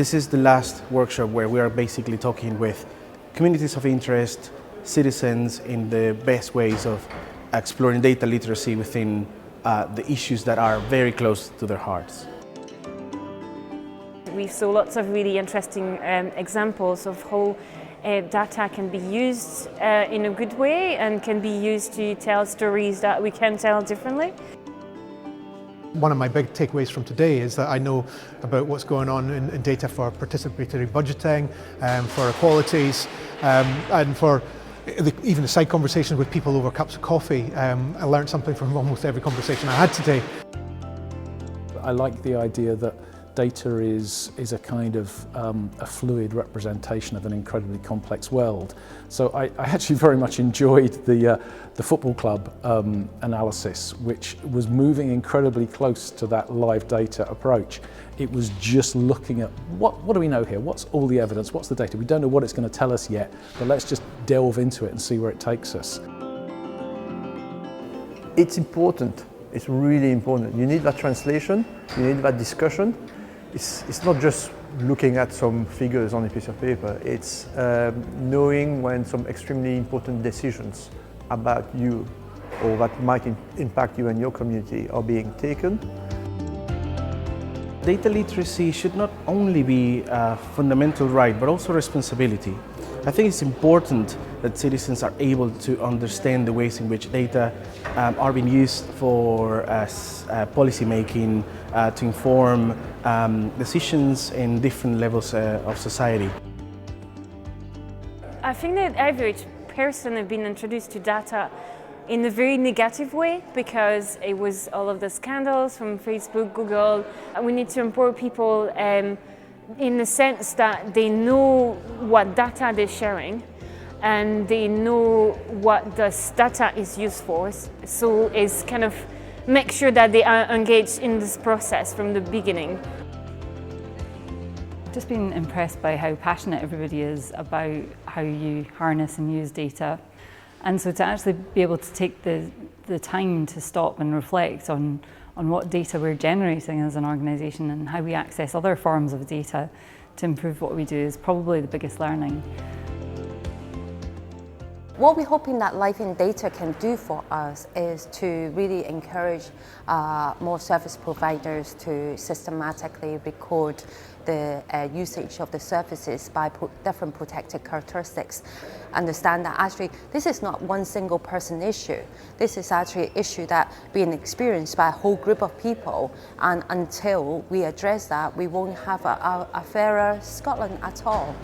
This is the last workshop where we are basically talking with communities of interest, citizens, in the best ways of exploring data literacy within the issues that are very close to their hearts. We saw lots of really interesting examples of how data can be used in a good way and can be used to tell stories that we can tell differently. One of my big takeaways from today is that I know about what's going on in data for participatory budgeting, for equalities, and for even the side conversations with people over cups of coffee. I learned something from almost every conversation I had today. I like the idea that data is a kind of a fluid representation of an incredibly complex world. So I actually very much enjoyed the football club analysis, which was moving incredibly close to that live data approach. It was just looking at what do we know here? What's all the evidence? What's the data? We don't know what it's going to tell us yet, but let's just delve into it and see where it takes us. It's important. It's really important. You need that translation. You need that discussion. It's not just looking at some figures on a piece of paper. It's knowing when some extremely important decisions about you or that might impact you and your community are being taken. Data literacy should not only be a fundamental right, but also responsibility. I think it's important that citizens are able to understand the ways in which data are being used for policy making, to inform decisions in different levels of society. I think that average person have been introduced to data in a very negative way because it was all of the scandals from Facebook, Google. We need to empower people in the sense that they know what data they're sharing and they know what this data is used for. So it's kind of make sure that they are engaged in this process from the beginning. Just been impressed by how passionate everybody is about how you harness and use data. And so to actually be able to take the time to stop and reflect on what data we're generating as an organisation and how we access other forms of data to improve what we do is probably the biggest learning. What we're hoping that Life in Data can do for us is to really encourage more service providers to systematically record the usage of the services by different protected characteristics. Understand that actually this is not one single person issue. This is actually an issue that being experienced by a whole group of people, and until we address that, we won't have a fairer Scotland at all.